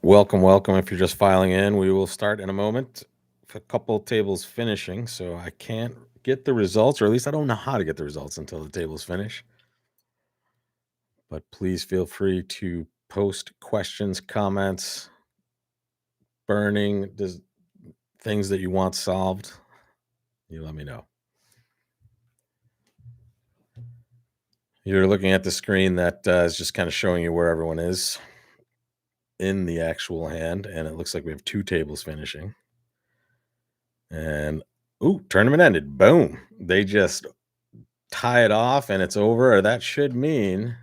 Welcome, welcome. If you're just filing in, we will start in a moment. A couple tables finishing, so I can't get the results, or at least I don't know how to get the results until the tables finish. But please feel free to post questions, comments, things that you want solved. You let me know. You're looking at the screen that is just kind of showing you where everyone is in the actual hand, and it looks like we have two tables finishing. And ooh, tournament ended. Boom. They just tie it off and it's over. Or that should mean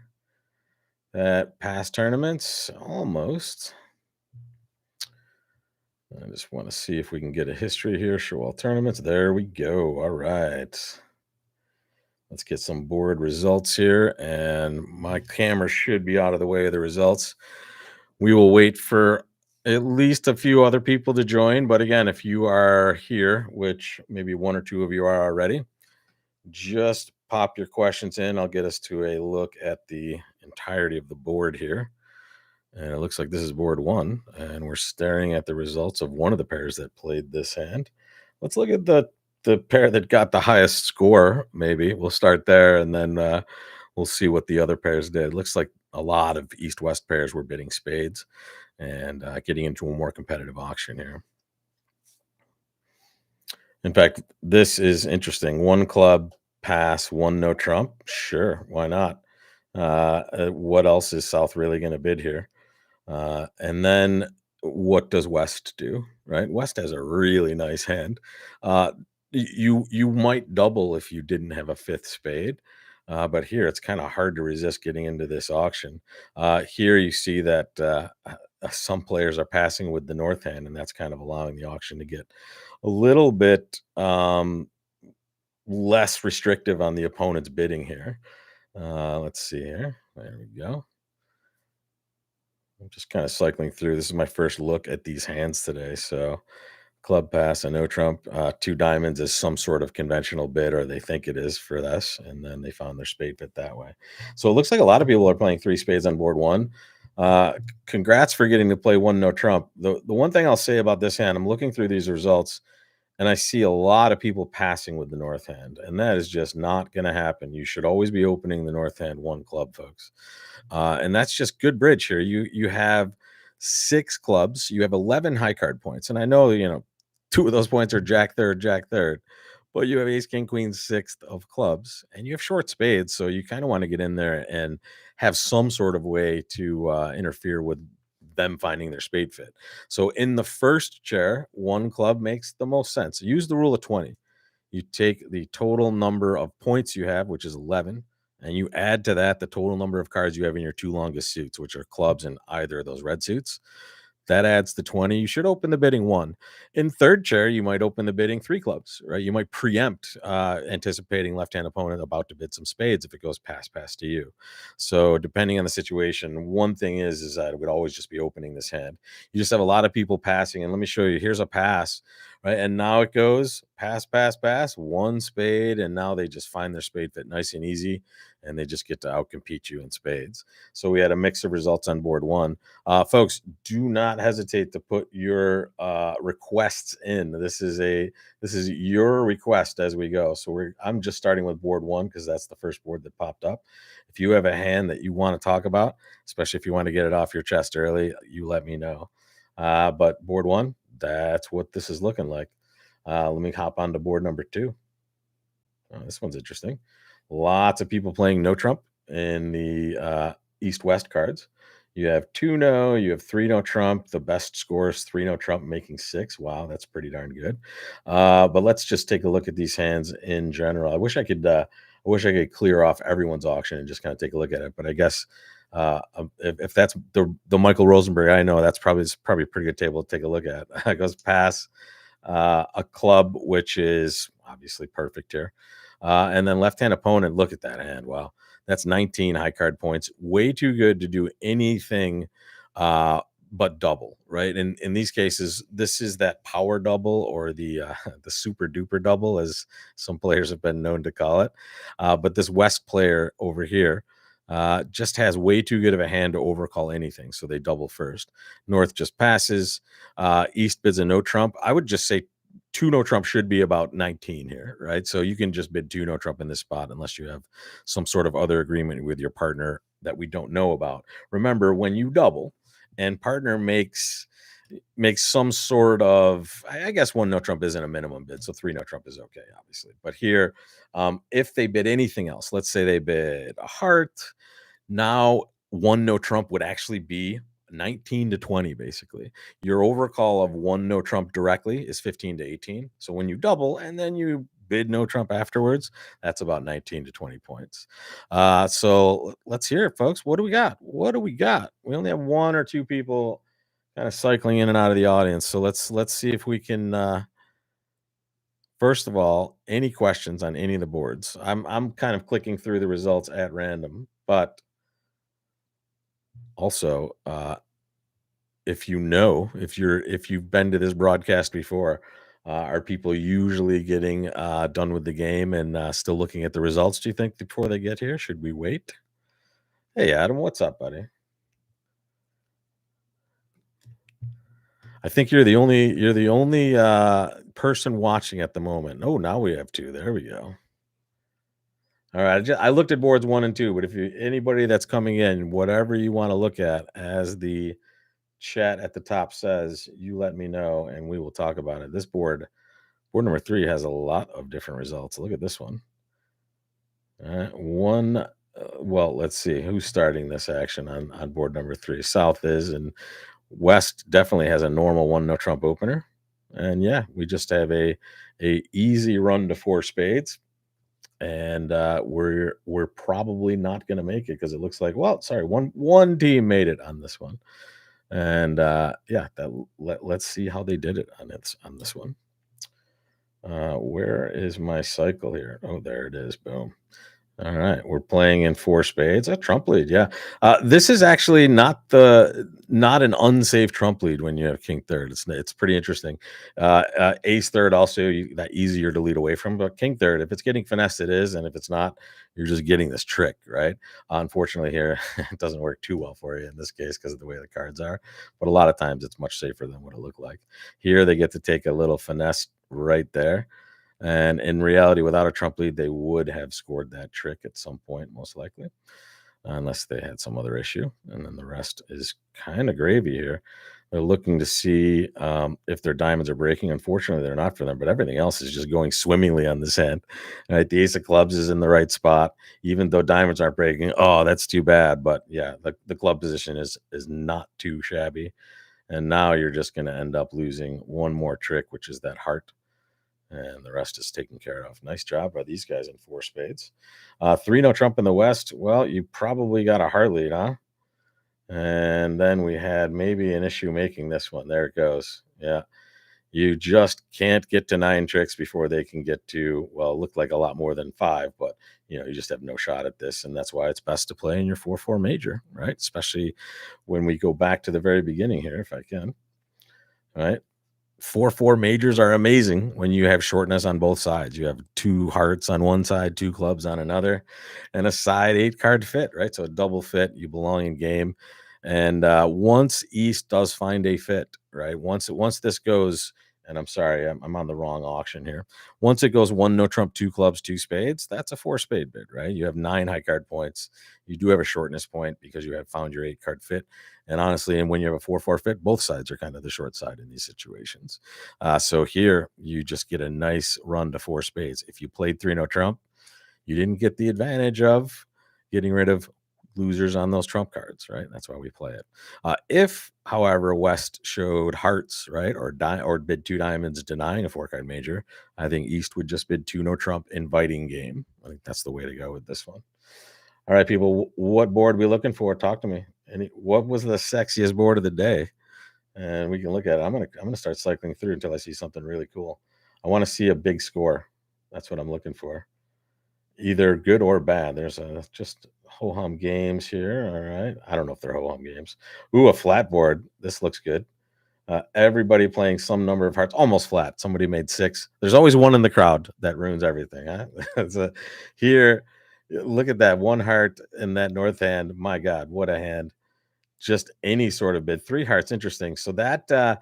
that past tournaments almost. I just want to see if we can get a history here. Show all tournaments. There we go. All right. Let's get some board results here. And my camera should be out of the way of the results. We will wait for at least a few other people to join. But again, if you are here, which maybe one or two of you are already, just pop your questions in. I'll get us to a look at the entirety of the board here. And it looks like this is board one, and we're staring at the results of one of the pairs that played this hand. Let's look at the pair that got the highest score. Maybe we'll start there, and then we'll see what the other pairs did. Looks like a lot of east-west pairs were bidding spades and getting into a more competitive auction here. In fact, this is interesting. One club pass, one no trump. Sure, why not? What else is South really going to bid here? And then what does West do? Right, West has a really nice hand. Uh, you might double if you didn't have a fifth spade, but here it's kind of hard to resist getting into this auction. Here you see that some players are passing with the north hand, and that's kind of allowing the auction to get a little bit less restrictive on the opponent's bidding here. Let's see here. There we go. I'm just kind of cycling through. This is my first look at these hands today. So, club pass, a no trump, two diamonds is some sort of conventional bid, or they think it is for this, and then they found their spade bit that way. So it looks like a lot of people are playing three spades on board one. Congrats for getting to play one no trump. The one thing I'll say about this hand, I'm looking through these results, and I see a lot of people passing with the north hand, and that is just not going to happen. You should always be opening the north hand one club, folks. And that's just good bridge here. You have six clubs, you have 11 high card points, and I know two of those points are jack third, but you have ace king queen sixth of clubs, and you have short spades, so you kind of want to get in there and have some sort of way to interfere with them finding their spade fit. So in the first chair, one club makes the most sense. Use the rule of 20. You take the total number of points you have, which is 11, and you add to that the total number of cards you have in your two longest suits, which are clubs and either of those red suits. That adds to 20. You should open the bidding one. In third chair, you might open the bidding three clubs, right? You might preempt anticipating left-hand opponent about to bid some spades if it goes pass to you. So depending on the situation, one thing is that it would always just be opening this hand. You just have a lot of people passing, and let me show you. Here's a pass, right? And now it goes pass, one spade, and now they just find their spade fit nice and easy, and they just get to outcompete you in spades. So we had a mix of results on board one. Folks, do not hesitate to put your requests in. This is your request as we go. So I'm just starting with board one because that's the first board that popped up. If you have a hand that you want to talk about, especially if you want to get it off your chest early, you let me know. But board one, that's what this is looking like. Let me hop on to board number two. This one's interesting. Lots of people playing no trump in the east-west cards. You have two no, you have three no trump. The best score is three no trump, making six. Wow, that's pretty darn good. But let's just take a look at these hands in general. I wish I could clear off everyone's auction and just kind of take a look at it. But I guess if that's the Michael Rosenberg, I know it's probably a pretty good table to take a look at. It goes pass, a club, which is obviously perfect here. And then left-hand opponent, look at that hand. Wow. That's 19 high card points. Way too good to do anything but double, right? In these cases, this is that power double or the super duper double, as some players have been known to call it. But this West player over here, just has way too good of a hand to overcall anything, so they double first. North just passes. East bids a no trump. I would just say two no trump should be about 19 here, right? So you can just bid two no trump in this spot unless you have some sort of other agreement with your partner that we don't know about. Remember, when you double and partner makes some sort of, I guess one no trump isn't a minimum bid, so three no trump is okay, obviously. But here, if they bid anything else, let's say they bid a heart, now one no trump would actually be 19 to 20, basically. Your overcall of one no trump directly is 15 to 18. So when you double and then you bid no trump afterwards, that's about 19 to 20 points. So let's hear it, folks. What do we got? What do we got? We only have one or two people kind of cycling in and out of the audience. So let's see if we can first of all, any questions on any of the boards. I'm kind of clicking through the results at random, but also if you've been to this broadcast before, are people usually getting done with the game and still looking at the results, do you think, before they get here? Should we wait? Hey Adam, what's up, buddy? I think you're the only person watching at the moment. Oh, now we have two. There we go. All right. I looked at boards 1 and 2, but if anybody that's coming in, whatever you want to look at, as the chat at the top says, you let me know and we will talk about it. This board number 3 has a lot of different results. Look at this one. All right. Well, let's see who's starting this action on board number 3. South is, and West definitely has a normal one no trump opener. And yeah, we just have a easy run to 4 spades. And we're probably not going to make it because it looks like, well, sorry, one team made it on this one. And yeah, let's see how they did it on this one. Where is my cycle here? Oh, there it is. Boom. All right, we're playing in 4 spades. A trump lead, yeah. This is actually not an unsafe trump lead when you have king third. It's pretty interesting. Ace third also that easier to lead away from, but king third, if it's getting finessed, it is, and if it's not, you're just getting this trick, right? Unfortunately, here it doesn't work too well for you in this case because of the way the cards are. But a lot of times, it's much safer than what it looked like. Here, they get to take a little finesse right there. And in reality, without a trump lead, they would have scored that trick at some point, most likely, unless they had some other issue. And then the rest is kind of gravy here. They're looking to see if their diamonds are breaking. Unfortunately, they're not for them, but everything else is just going swimmingly on this hand. Right? The ace of clubs is in the right spot, even though diamonds aren't breaking. Oh, that's too bad. But yeah, the club position is not too shabby. And now you're just going to end up losing one more trick, which is that heart. And the rest is taken care of. Nice job by these guys in 4 spades. 3 no trump in the West. Well, you probably got a heart lead, huh? And then we had maybe an issue making this one. There it goes. Yeah. You just can't get to 9 tricks before they can get to, well, it looked like a lot more than 5, but you just have no shot at this. And that's why it's best to play in your 4-4 major, right? Especially when we go back to the very beginning here, if I can. All right. 4-4 majors are amazing when you have shortness on both sides. You have 2 hearts on one side, 2 clubs on another, and a side 8-card fit, right? So a double fit, you belong in game. And once East does find a fit, right? Once this goes, and I'm sorry, I'm on the wrong auction here. Once it goes 1 no trump, 2 clubs, 2 spades, that's a 4 spade bid, right? You have 9 high card points. You do have a shortness point because you have found your 8-card fit. And honestly, and when you have a 4-4 fit, both sides are kind of the short side in these situations. So here you just get a nice run to 4 spades. If you played 3 no trump, you didn't get the advantage of getting rid of losers on those trump cards, right? That's why we play it. If, however, West showed hearts, right, or bid 2 diamonds denying a 4-card major, I think East would just bid 2 no trump inviting game. I think that's the way to go with this one. All right, people, what board are we looking for? Talk to me. What was the sexiest board of the day? And we can look at it. I'm gonna start cycling through until I see something really cool. I want to see a big score. That's what I'm looking for. Either good or bad. There's just ho-hum games here. All right. I don't know if they're ho-hum games. Ooh, a flat board. This looks good. Everybody playing some number of hearts, almost flat. Somebody made 6. There's always one in the crowd that ruins everything. Huh? Here Look at that one heart in that north hand. My God, what a hand! Just any sort of bid. Three hearts, interesting. So that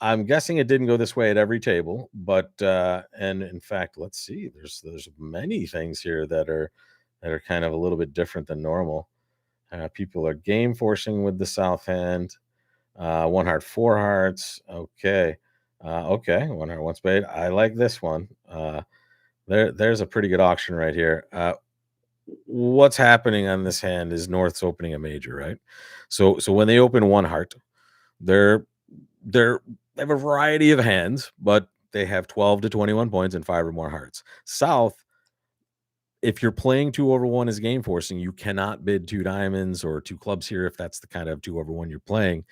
I'm guessing it didn't go this way at every table, but and in fact, let's see. There's many things here that are kind of a little bit different than normal. People are game forcing with the south hand. One heart, four hearts. Okay. Okay. One heart, one spade. I like this one. There's a pretty good auction right here. What's happening on this hand is North's opening a major, right? So when they open one heart, they're they're they have a variety of hands, but they have 12 to 21 points and five or more hearts. South, if you're playing two over one as game forcing, you cannot bid two diamonds or two clubs here if that's the kind of two over one you're playing.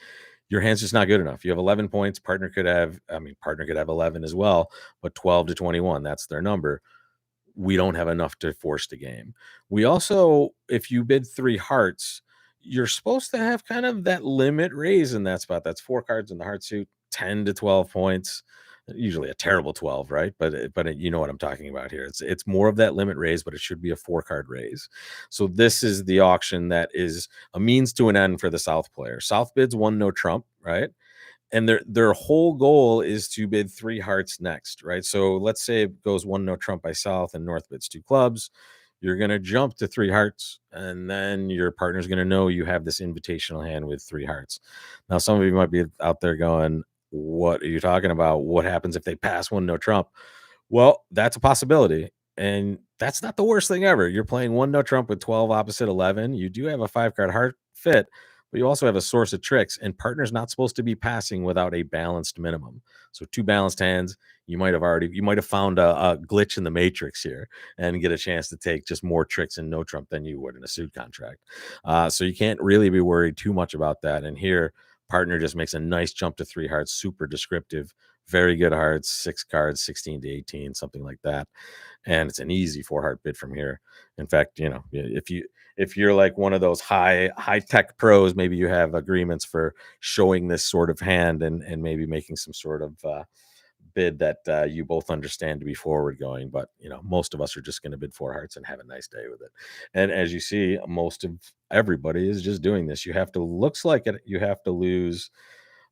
Your hand's just not good enough. You have 11 points. Partner could have 11 as well, but 12 to 21, that's their number. We don't have enough to force the game. We also, if you bid three hearts, you're supposed to have kind of that limit raise in that spot. That's four cards in the heart suit, 10 to 12 points. Usually a terrible 12, right? You know what I'm talking about here. It's more of that limit raise, but it should be a four card raise. So this is the auction that is a means to an end for the South player. South bids one no trump, right? And their whole goal is to bid three hearts next, right? So let's say it goes one no trump by South and North bids two clubs. You're going to jump to three hearts, and then your partner's going to know you have this invitational hand with three hearts. Now, some of you might be out there going, what are you talking about? What happens if they pass one no trump? Well, that's a possibility. And that's not the worst thing ever. You're playing one no trump with 12 opposite 11. You do have a five card heart fit, but you also have a source of tricks, and partner's not supposed to be passing without a balanced minimum. So two balanced hands, you might have found a glitch in the matrix here and get a chance to take just more tricks in no trump than you would in a suit contract. So you can't really be worried too much about that. And here, partner just makes a nice jump to three hearts, super descriptive, very good hearts, six cards, 16 to 18, something like that. And it's an easy four heart bid from here. In fact, if you're like one of those high tech pros, maybe you have agreements for showing this sort of hand and maybe making some sort of bid that you both understand to be forward going. But most of us are just going to bid four hearts and have a nice day with it. And as you see, most of everybody is just doing this. Looks like it, you have to lose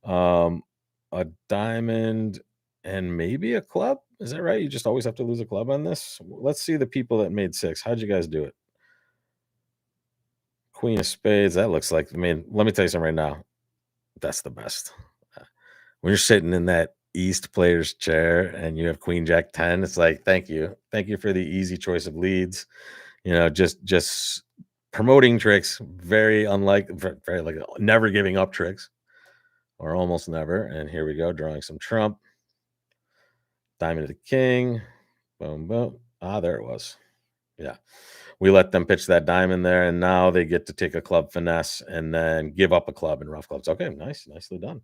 um a diamond and maybe a club. Is that right? You just always have to lose a club on this. Let's see the people that made six. How'd you guys do it? Queen of spades. That looks like, let me tell you something right now. That's the best. Uh, When you're sitting in that East player's chair and you have Queen Jack 10, it's like, thank you. Thank you for the easy choice of leads. Just promoting tricks, very unlike, very like never giving up tricks or almost never. And here we go, drawing some trump. Diamond to the king. Boom, boom. There it was. Yeah. We let them pitch that diamond there, and now they get to take a club finesse and then give up a club in rough clubs. Okay, nice. Nicely done.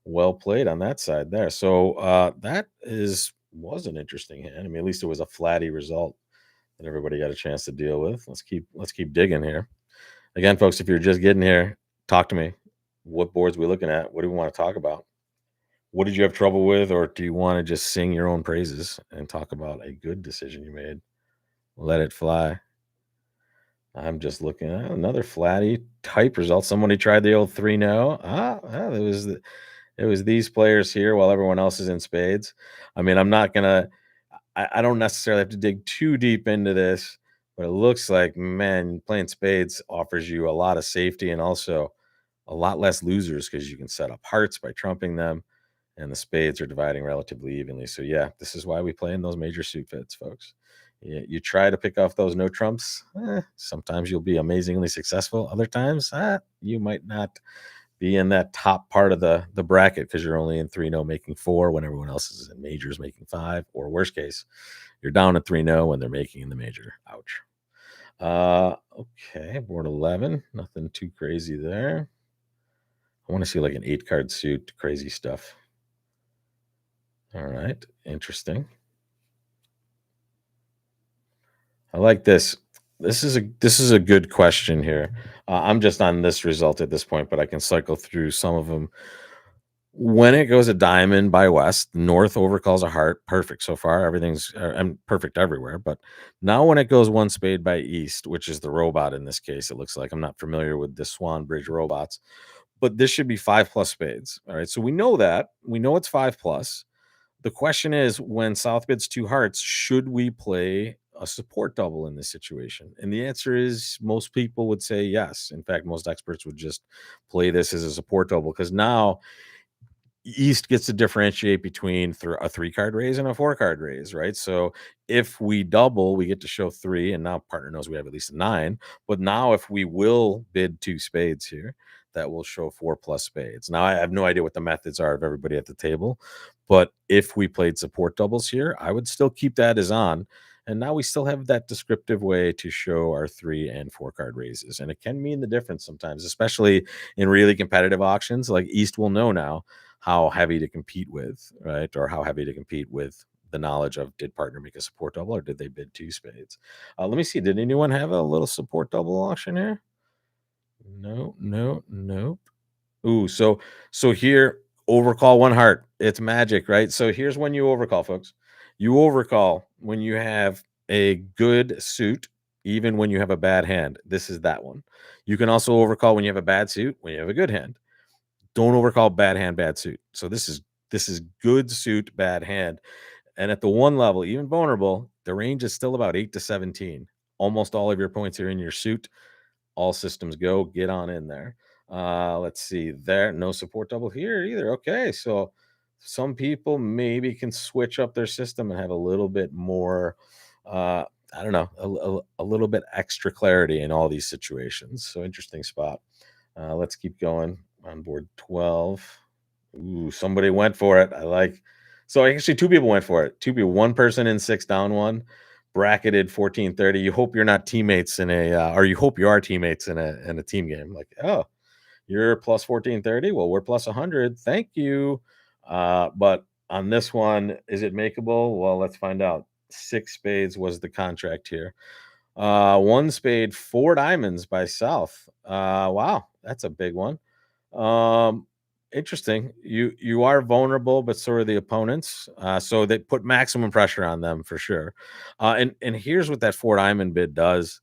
Well played on that side there. So that was an interesting hand. At least it was a flatty result that everybody got a chance to deal with. Let's keep digging here. Again, folks, if you're just getting here, talk to me. What boards we looking at? What do we want to talk about? What did you have trouble with, or do you want to just sing your own praises and talk about a good decision you made? Let it fly. I'm just looking at another flatty type result. Somebody tried the old 3-0. It was these players here while everyone else is in spades. I'm not gonna. I don't necessarily have to dig too deep into this, but it looks like, man, playing spades offers you a lot of safety and also a lot less losers because you can set up hearts by trumping them, and the spades are dividing relatively evenly. So yeah, this is why we play in those major suit fits, folks. You try to pick off those no trumps. Sometimes you'll be amazingly successful. Other times, you might not be in that top part of the bracket because you're only in 3-0 making four when everyone else is in majors making five, or worst case, you're down at 3-0 when they're making in the major. Ouch. Okay, board 11. Nothing too crazy there. I want to see like an 8-card suit, crazy stuff. All right, interesting. I like this. This is a good question here. I'm just on this result at this point, but I can cycle through some of them. When it goes a diamond by West, North overcalls a heart. Perfect so far. Everything's I'm perfect everywhere. But now when it goes one spade by East, which is the robot in this case, it looks like I'm not familiar with the Swan Bridge robots, but this should be 5+ spades. All right. So we know that. We know it's 5+. The question is, when South bids two hearts, should we play a support double in this situation? And the answer is most people would say yes. In fact, most experts would just play this as a support double because now East gets to differentiate between a 3-card raise and a 4-card raise, right? So if we double, we get to show 3, and now partner knows we have at least a 9. But now if we will bid 2 spades here, that will show 4+ spades. Now I have no idea what the methods are of everybody at the table, but if we played support doubles here, I would still keep that as on. And now we still have that descriptive way to show our 3 and 4-card raises. And it can mean the difference sometimes, especially in really competitive auctions. Like East will know now how heavy to compete with, right? Or how heavy to compete with the knowledge of, did partner make a support double or did they bid 2 spades? Let me see. Did anyone have a little support double auction here? No, no, nope. Ooh, so here, overcall one heart. It's magic, right? So here's when you overcall, folks. You overcall when you have a good suit, even when you have a bad hand. This is that one. You can also overcall when you have a bad suit, when you have a good hand. Don't overcall bad hand, bad suit. So this is good suit, bad hand. And at the one level, even vulnerable, the range is still about 8 to 17. Almost all of your points are in your suit. All systems go. Get on in there. Let's see. There, no support double here either. Okay, so some people maybe can switch up their system and have a little bit more. I don't know, a little bit extra clarity in all these situations. So interesting spot. Let's keep going on board 12. Ooh, somebody went for it. I like. So actually, two people went for it. Two people. One person in 6 down one, bracketed 1430. You hope you're not teammates in a, or you hope you are teammates in a team game. Like, oh, you're plus 1430. Well, we're plus 100. Thank you. But on this one, is it makeable? Well, let's find out. 6 spades was the contract here. 1 spade, 4 diamonds by South. Wow, that's a big one. Um, Interesting. You are vulnerable, but so are the opponents. So they put maximum pressure on them for sure. And here's what that 4 diamond bid does.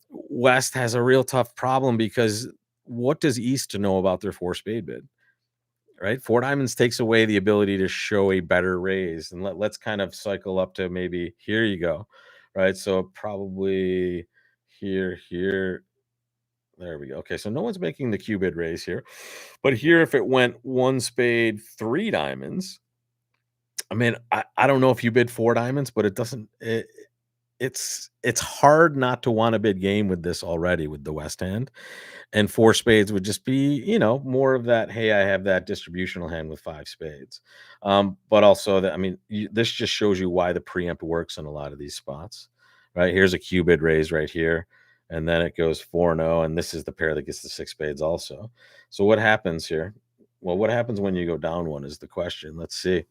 West has a real tough problem because what does East know about their 4 spade bid? Right? 4 diamonds takes away the ability to show a better raise. And let's kind of cycle up to maybe here you go. Right. So probably here. There we go. Okay, so no one's making the Q bid raise here. But here, if it went 1 spade, 3 diamonds, I mean, I don't know if you bid 4 diamonds, but it doesn't it's hard not to want to bid game with this already with the West hand. And 4 spades would just be, more of that, hey, I have that distributional hand with 5 spades. But also that, I mean, this just shows you why the preempt works in a lot of these spots, right? Here's a Q bid raise right here. And then it goes 4-0. And this is the pair that gets the 6 spades also. So what happens here? Well, what happens when you go down one is the question. Let's see.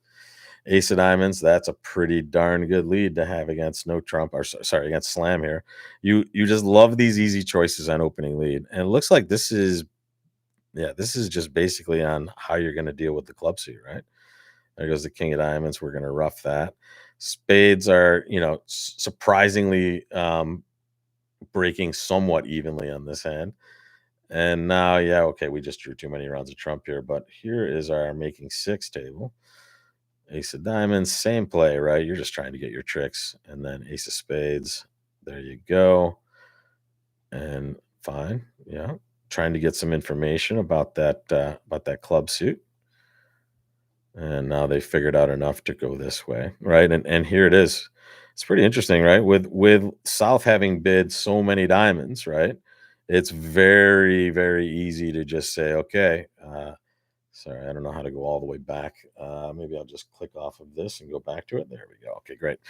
Ace of diamonds, that's a pretty darn good lead to have against no trump, or sorry, against slam here. You just love these easy choices on opening lead. And it looks like this is just basically on how you're going to deal with the club suit, right? There goes the king of diamonds. We're going to rough that. Spades are, surprisingly breaking somewhat evenly on this hand. And now, yeah, okay, we just drew too many rounds of trump here, but here is our making 6 table. Ace of diamonds, same play, right? You're just trying to get your tricks. And then ace of spades. There you go. And fine. Yeah. Trying to get some information about that club suit. And now they figured out enough to go this way, right? And here it is. It's pretty interesting, right? With South having bid so many diamonds, right? It's very, very easy to just say, okay, sorry, I don't know how to go all the way back. Maybe I'll just click off of this and go back to it. There we go. Okay, great.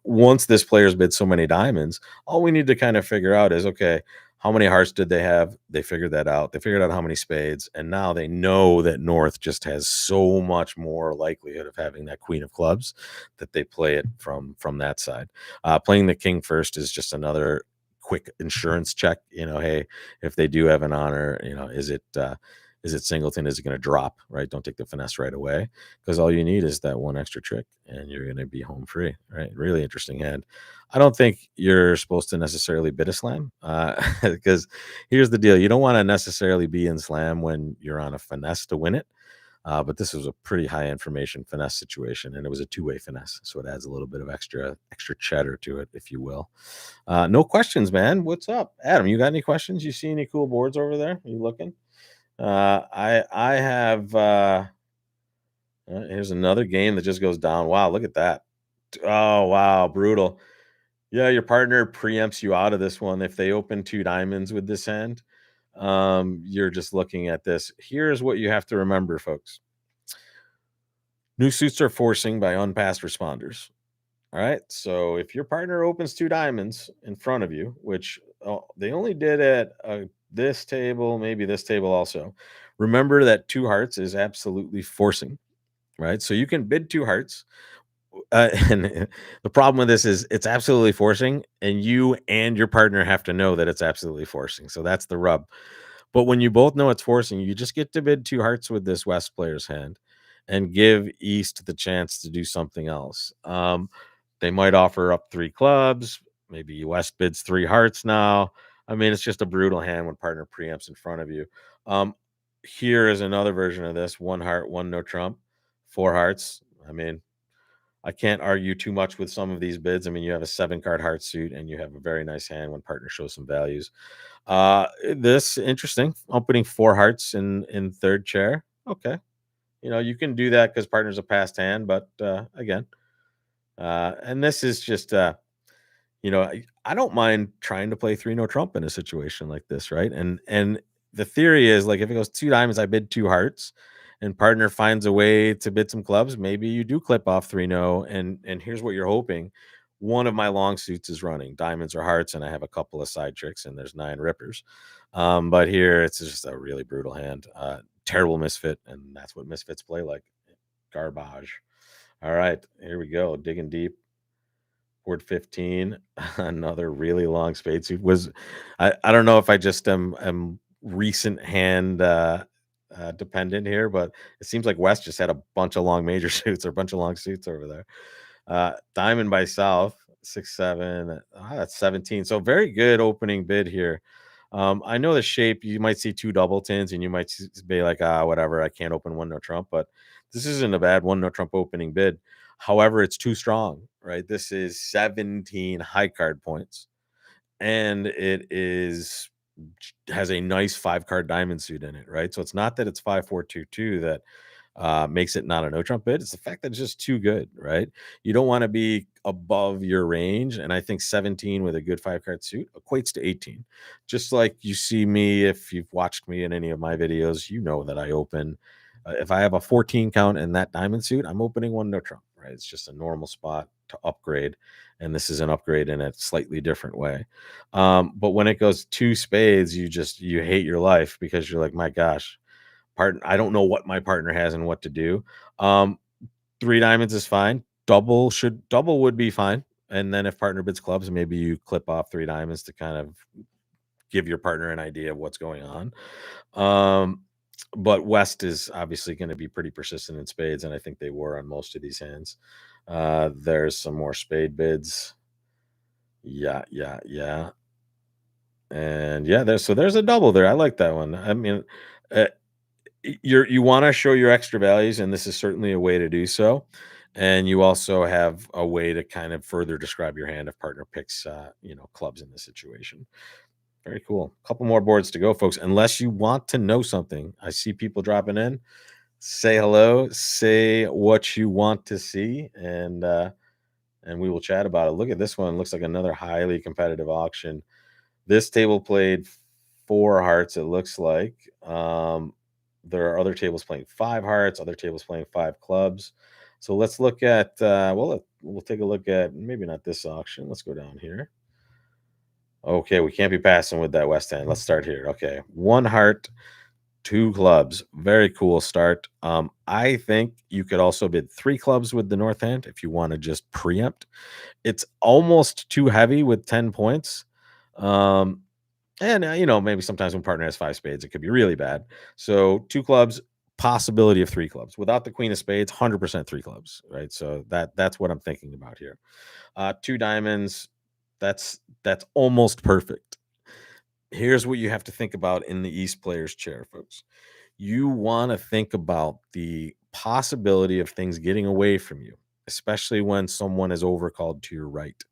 Once this player's bid so many diamonds, all we need to kind of figure out is, okay, how many hearts did they have? They figured that out. They figured out how many spades. And now they know that North just has so much more likelihood of having that queen of clubs that they play it from that side. Playing the king first is just another quick insurance check. Hey, if they do have an honor, Is it singleton? Is it going to drop? Right? Don't take the finesse right away, because all you need is that one extra trick, and you're going to be home free. Right? Really interesting hand. I don't think you're supposed to necessarily bid a slam, because here's the deal: you don't want to necessarily be in slam when you're on a finesse to win it. But this was a pretty high information finesse situation, and it was a two-way finesse, so it adds a little bit of extra cheddar to it, if you will. No questions, man. What's up, Adam? You got any questions? You see any cool boards over there? Are you looking? I have. Here's another game that just goes down. Wow, look at that. Oh wow, brutal. Yeah, your partner preempts you out of this one if they open two diamonds with this hand. You're just looking at this. Here's what you have to remember, folks. New suits are forcing by unpassed responders. All right. So if your partner opens two diamonds in front of you, which they only did at this table, maybe this table also, remember that two hearts is absolutely forcing, right? So you can bid two hearts. And the problem with this is it's absolutely forcing, and you and your partner have to know that it's absolutely forcing. So that's the rub. But when you both know it's forcing, you just get to bid two hearts with this West player's hand and give East the chance to do something else. They might offer up three clubs. Maybe West bids three hearts now. I mean, it's just a brutal hand when partner preempts in front of you. Um, Here is another version of this: one heart, one no trump, four hearts. I mean, I can't argue too much with some of these bids. I mean, you have a 7 card heart suit, and you have a very nice hand when partner shows some values. This interesting. Opening four hearts in third chair. Okay, you can do that because partner's a passed hand, but again, and this is just I don't mind trying to play three no trump in a situation like this, right? And the theory is, like, if it goes two diamonds, I bid two hearts, and partner finds a way to bid some clubs. Maybe you do clip off three no, and here's what you're hoping: one of my long suits is running diamonds or hearts, and I have a couple of side tricks, and there's 9 rippers. But here it's just a really brutal hand. Terrible misfit, and that's what misfits play like. Garbage. All right, here we go. Digging deep. Board 15, another really long spade suit. I don't know if I just am recent hand dependent here, but it seems like West just had a bunch of long major suits or a bunch of long suits over there. Diamond by South, 6-7. That's 17. So very good opening bid here. I know the shape. You might see two double tins, and you might be like, whatever. I can't open one no trump, but this isn't a bad one no trump opening bid. However, it's too strong, right? This is 17 high card points, and it has a nice 5 card diamond suit in it, right? So it's not that it's 5-4-2-2 that makes it not a no trump bid. It's the fact that it's just too good, right? You don't want to be above your range, and I think 17 with a good 5 card suit equates to 18. Just like you see me, if you've watched me in any of my videos, you know that I open. If I have a 14 count in that diamond suit, I'm opening one no trump, right? It's just a normal spot to upgrade, and this is an upgrade in a slightly different way. But when it goes two spades, you hate your life, because you're like, my gosh, partner, I don't know what my partner has and what to do. Three diamonds is fine. Double would be fine. And then if partner bids clubs, maybe you clip off three diamonds to kind of give your partner an idea of what's going on. But West is obviously going to be pretty persistent in spades, and I think they were on most of these hands. There's some more spade bids. Yeah. And yeah, there's a double there. I like that one. I mean, uh, you want to show your extra values, and this is certainly a way to do so. And you also have a way to kind of further describe your hand if partner picks clubs in this situation. Very cool. A couple more boards to go, folks. Unless you want to know something, I see people dropping in. Say hello, say what you want to see, and we will chat about it. Look at this one. Looks like another highly competitive auction. This table played 4 hearts, it looks like. There are other tables playing 5 hearts, other tables playing 5 clubs. So let's look at, we'll take a look at, maybe not this auction. Let's go down here. Okay, we can't be passing with that West End. Let's start here. Okay, 1 heart, 2 clubs. Very cool start. I think you could also bid 3 clubs with the North Hand if you want to just preempt. It's almost too heavy with 10 points. And, maybe sometimes when partner has 5 spades, it could be really bad. So 2 clubs, possibility of 3 clubs. Without the queen of spades, 100% 3 clubs, right? So that's what I'm thinking about here. 2 diamonds, that's almost perfect. Here's what you have to think about in the East player's chair, folks. You want to think about the possibility of things getting away from you, especially when someone is overcalled to your right.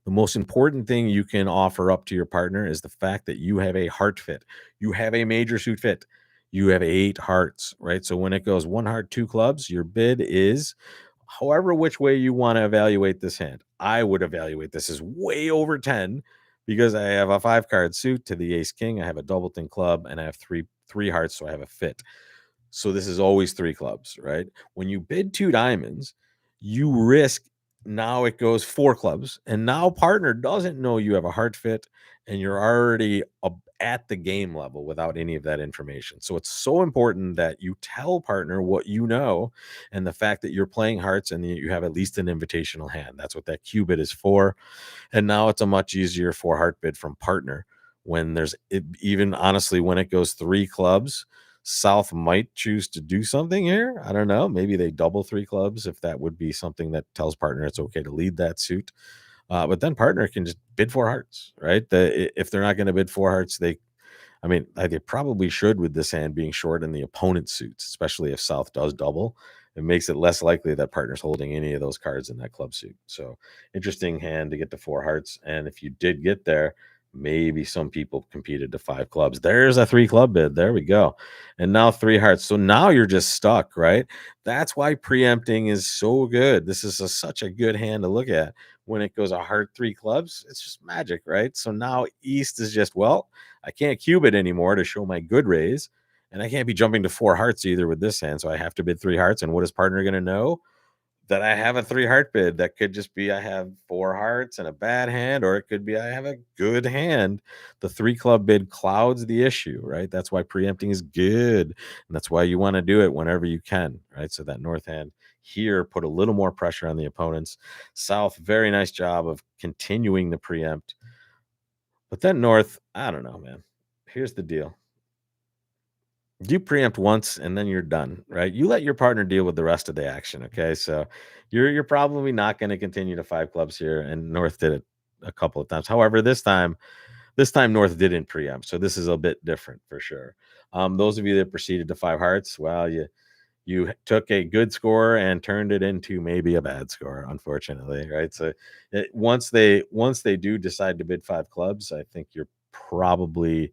The most important thing you can offer up to your partner is the fact that you have a heart fit. You have a major suit fit. You have 8 hearts, right? So when it goes 1 heart, 2 clubs, your bid is however which way you want to evaluate this hand. I would evaluate this as way over 10 because I have a 5 card suit to the ace king, I have a doubleton club, and I have three hearts, so I have a fit. So this is always 3 clubs, right? When you bid 2 diamonds, you risk now it goes 4 clubs, and now partner doesn't know you have a heart fit, and you're already at the game level without any of that information. So it's so important that you tell partner what you know, and the fact that you're playing hearts and you have at least an invitational hand. That's what that Q bid is for. And now it's a much easier 4 heart bid from partner when even honestly, when it goes 3 clubs, South might choose to do something here. I don't know. Maybe they double 3 clubs if that would be something that tells partner it's okay to lead that suit. But then partner can just bid 4 hearts, right? If they're not going to bid 4 hearts, they probably should with this hand being short in the opponent's suits, especially if South does double. It makes it less likely that partner's holding any of those cards in that club suit. So interesting hand to get to 4 hearts. And if you did get there, maybe some people competed to 5 clubs. There's a 3 club bid. There we go. And now 3 hearts. So now you're just stuck, right? That's why preempting is so good. This is such a good hand to look at. When it goes a heart 3 clubs, it's just magic, right? So now East is just, well, I can't cube it anymore to show my good raise. And I can't be jumping to 4 hearts either with this hand. So I have to bid 3 hearts. And what is partner going to know? That I have a 3 heart bid. That could just be I have 4 hearts and a bad hand, or it could be I have a good hand. The 3 club bid clouds the issue, right? That's why preempting is good. And that's why you want to do it whenever you can, right? So that north hand here put a little more pressure on the opponents. South, very nice job of continuing the preempt. But then north, I don't know, man. Here's the deal. You preempt once and then you're done, right? You let your partner deal with the rest of the action. Okay. So you're probably not going to continue to 5 clubs here. And North did it a couple of times. However, this time North didn't preempt. So this is a bit different for sure. Those of you that proceeded to 5 hearts, well, you took a good score and turned it into maybe a bad score, unfortunately, right? So once they do decide to bid 5 clubs, I think you're probably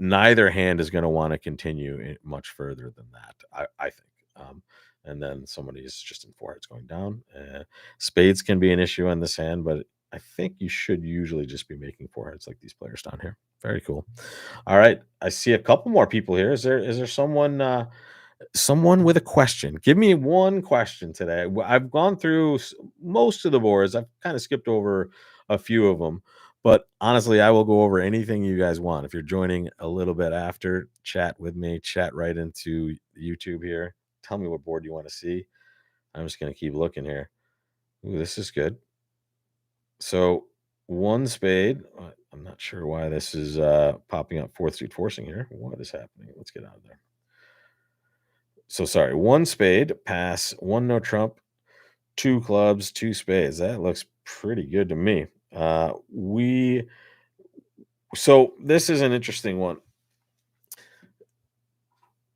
neither hand is going to want to continue much further than that. I think. And then somebody is just in 4 hearts going down. Spades can be an issue on this hand, but I think you should usually just be making 4 hearts like these players down here. Very cool. All right, I see a couple more people here. Is there someone with a question? Give me one question today. I've gone through most of the boards. I've kind of skipped over a few of them, but honestly, I will go over anything you guys want. If you're joining a little bit after, chat with me, chat right into YouTube here. Tell me what board you want to see. I'm just going to keep looking here. Ooh, this is good. So one spade. I'm not sure why this is popping up 4th suit forcing here. What is happening? Let's get out of there. So sorry, 1 spade, pass, 1 no trump, 2 clubs, 2 spades. That looks pretty good to me. So this is an interesting one.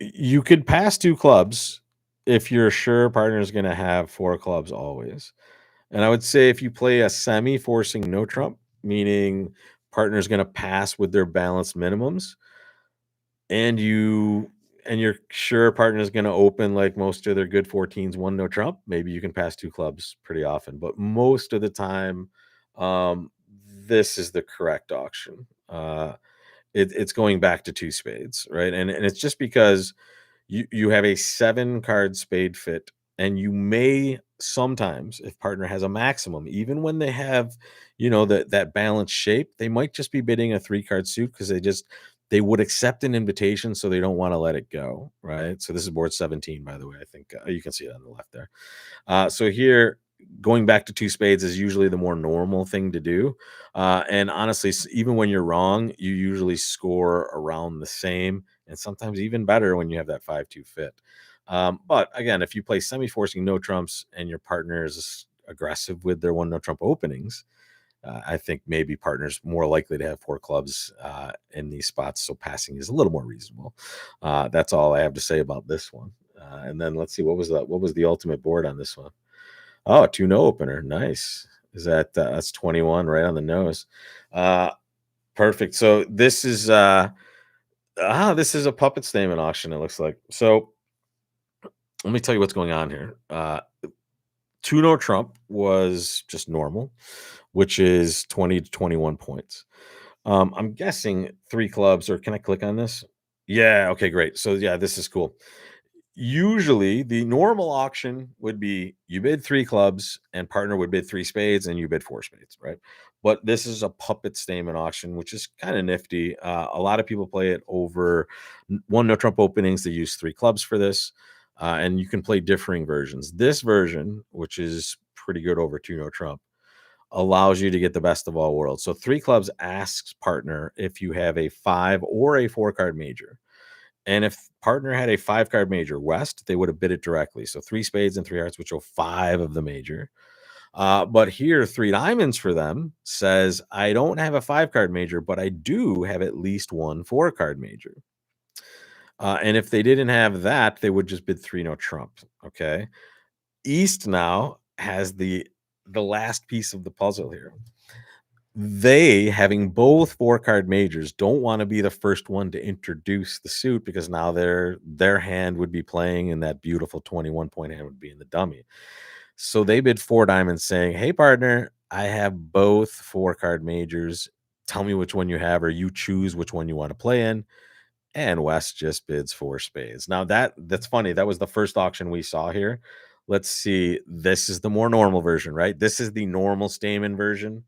You could pass 2 clubs if you're sure partner is going to have 4 clubs always. And I would say if you play a semi forcing no trump, meaning partner is going to pass with their balanced minimums, and you're sure partner is going to open like most of their good 14s, 1 no trump, maybe you can pass 2 clubs pretty often. But most of the time, um, this is the correct auction. It's going back to 2 spades, right? And it's just because you have a 7 card spade fit, and you may sometimes, if partner has a maximum, even when they have that balanced shape, they might just be bidding a 3 card suit because they would accept an invitation, so they don't want to let it go, right? So this is board 17, by the way. I think you can see it on the left there. So here going back to two spades is usually the more normal thing to do. And honestly, even when you're wrong, you usually score around the same, and sometimes even better when you have that 5-2 fit. But again, if you play semi forcing no trumps and your partner is aggressive with their one no trump openings, I think maybe partners more likely to have four clubs in these spots, so passing is a little more reasonable. That's all I have to say about this one. And then let's see, what was the ultimate board on this one? Oh, 2 no opener, nice. Is that that's 21 right on the nose. Uh, Perfect. So this is a puppet statement auction. It looks like. So let me tell you what's going on here. 2 no trump was just normal, which is 20 to 21 points. I'm guessing three clubs, or can I click on this? Yeah. Okay. Great. So yeah, this is cool. Usually, the normal auction would be you bid three clubs and partner would bid three spades and you bid four spades, right? But this is a puppet statement auction, which is kind of nifty. A lot of people play it over one no trump openings. They use three clubs for this, and you can play differing versions. This version, which is pretty good over two no trump, allows you to get the best of all worlds. So three clubs asks partner if you have a five or a four card major. And if partner had a five card major West, they would have bid it directly. So three spades and three hearts would show five of the major. But here, three diamonds for them says, I don't have a five card major, but I do have at least one four card major. And if they didn't have that, they would just bid three no trump. Okay. East now has the last piece of the puzzle here. They, having both four card majors, don't want to be the first one to introduce the suit, because now their hand would be playing and that beautiful 21 point hand would be in the dummy. So they bid four diamonds saying, hey partner, I have both four card majors. Tell me which one you have, or you choose which one you want to play in. And West just bids four spades. Now that's funny. That was the first auction we saw here. Let's see. This is the more normal version, right? This is the normal Stamen version.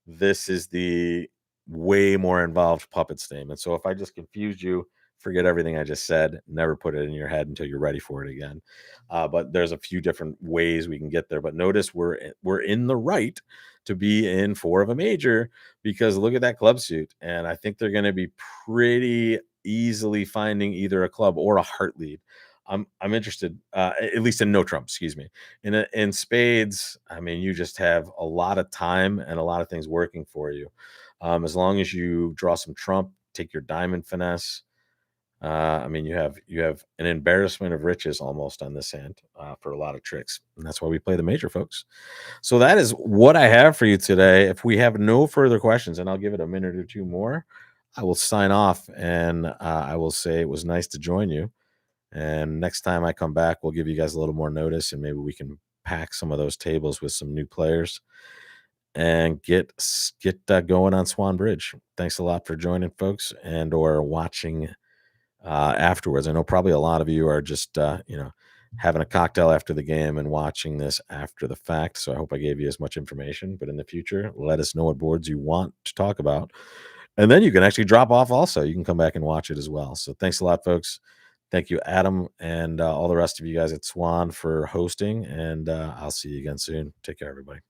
This is the way more involved puppet statement. So if I just confused you, forget everything I just said. Never put it in your head until you're ready for it again. But there's a few different ways we can get there. But notice we're in the right to be in four of a major, because look at that club suit, and I think they're going to be pretty easily finding either a club or a heart lead. I'm interested, at least in no trump, excuse me. In spades, I mean, you just have a lot of time and a lot of things working for you. As long as you draw some trump, take your diamond finesse. I mean, you have an embarrassment of riches almost on this hand for a lot of tricks, and that's why we play the major, folks. So that is what I have for you today. If we have no further questions, and I'll give it a minute or two more, I will sign off, and I will say it was nice to join you. And next time I come back, we'll give you guys a little more notice, and maybe we can pack some of those tables with some new players and get going on Swan Bridge. Thanks a lot for joining, folks, and or watching afterwards. I know probably a lot of you are just having a cocktail after the game and watching this after the fact. So I hope I gave you as much information. But in the future, let us know what boards you want to talk about, and then you can actually drop off. Also, you can come back and watch it as well. So thanks a lot, folks. Thank you, Adam, and all the rest of you guys at Swan for hosting. And I'll see you again soon. Take care, everybody.